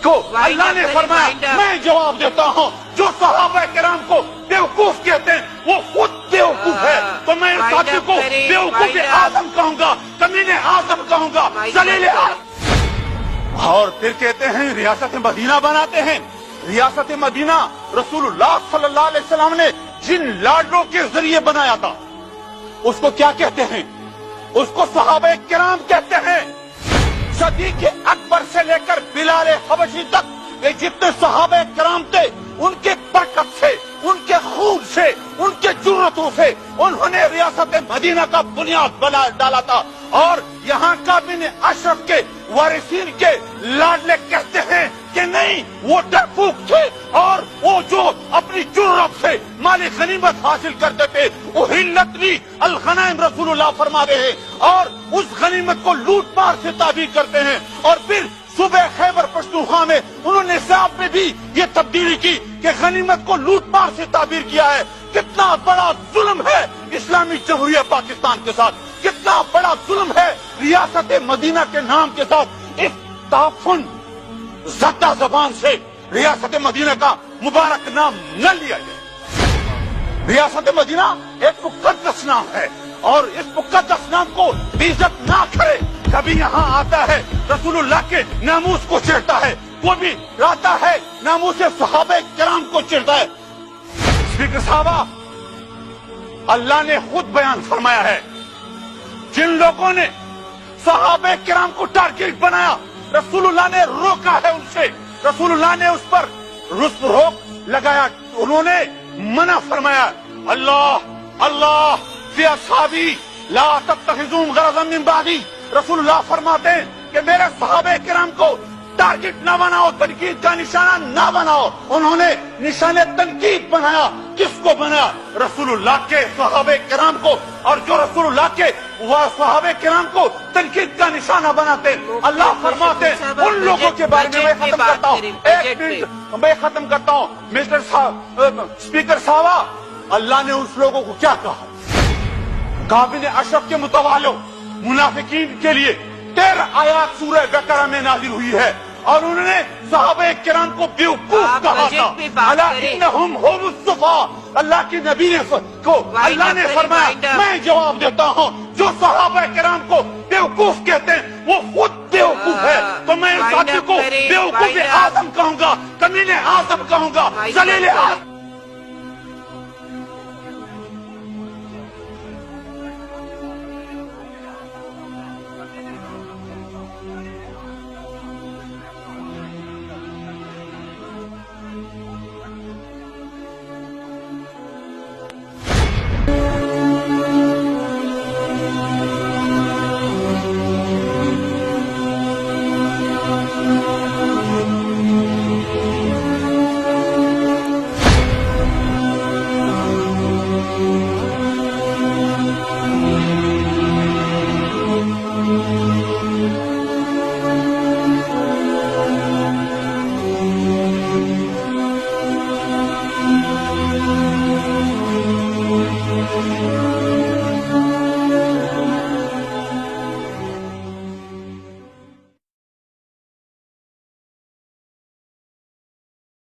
کو اللہ نے فرمایا میں جواب دیتا ہوں جو صحابہ کرام کو بیوقوف کہتے ہیں وہ خود بیوقوف ہے، تو میں اس ساتھی کو بیوقوف اعظم کہوں گا، کمینے اعظم کہوں گا، ذلیل اعظم۔ اور پھر کہتے ہیں ریاست مدینہ بناتے ہیں۔ ریاست مدینہ رسول اللہ صلی اللہ علیہ وسلم نے جن لاڈلوں کے ذریعے بنایا تھا اس کو کیا کہتے ہیں؟ اس کو صحابہ کرام کہتے ہیں۔ صدیق اکبر سے لے کر بلال حبشی تک یہ جتنے صحابہ کرام تھے ان کے برکت سے، ان کے خون سے، ان کے جرأتوں سے انہوں نے ریاست مدینہ کا بنیاد بنا ڈالا تھا۔ اور یہاں کا بن اشرف کے وارثین کے لاڈلے کہتے ہیں کہ نہیں وہ ڈرپوک تھے اور وہ جو اپنی جرأت سے مال غنیمت حاصل کرتے تھے احلت لی الغنائم رسول اللہ فرما رہے ہیں، اور اس غنیمت کو لوٹ مار سے تعبیر کرتے ہیں۔ اور پھر صبح خیبر پختونخوا میں انہوں نے نصاب میں بھی یہ تبدیلی کی کہ غنیمت کو لوٹ مار سے تعبیر کیا ہے۔ کتنا بڑا ظلم ہے اسلامی جمہوریہ پاکستان کے ساتھ، کتنا بڑا ظلم ہے ریاست مدینہ کے نام کے ساتھ۔ اس تعفن زدہ زبان سے ریاست مدینہ کا مبارک نام نہ لیا جائے۔ ریاست مدینہ ایک مقدس نام ہے اور اس مقدس نام کو بے عزت نہ کرے۔ کبھی یہاں آتا ہے رسول اللہ کے ناموس کو چڑھتا ہے، وہ بھی آتا ہے ناموس صحابہ کرام کو چڑھتا ہے۔ اسپیکر صاحبہ، اللہ نے خود بیان فرمایا ہے جن لوگوں نے صحابہ کرام کو ٹارگیٹ بنایا رسول اللہ نے روکا ہے ان سے، رسول اللہ نے اس پر روک لگایا، انہوں نے منع فرمایا۔ اللہ فی اصحابی لا تتخذوا غرضا من بعدی، رسول اللہ فرماتے ہیں کہ میرے صحابہ کرام کو ٹارگٹ نہ بناؤ، تنقید کا نشانہ نہ بناؤ۔ انہوں نے نشانہ تنقید بنایا، کس کو بنایا؟ رسول اللہ کے صحابہ کرام کو، اور جو رسول اللہ کے صحابہ کرام کو تنقید کا نشانہ بناتے اللہ فرماتے ہیں ان لوگوں کے بارے میں میں ختم کرتا ہوں، ایک منٹ میں ختم کرتا ہوں مسٹر اسپیکر صاحب، اللہ نے اس لوگوں کو کیا کہا؟ کابن اشرف کے متوالوں منافقین کے لیے 13 آیات سورہ بقرہ میں نازل ہوئی ہے، اور انہوں نے صحابہ کرام کو بیوقوف کہا تھا۔ الا انہم هم الصفا، اللہ کی نبی کو اللہ نے فرمایا میں جواب دیتا ہوں جو صحابہ کرام کو بیوقوف کہتے ہیں وہ خود بیوقوف ہے، تو میں اس ساتھی کو بیوقوف اعظم کہوں گا، کمینے اعظم کہوں گا، ذلیل اعظم۔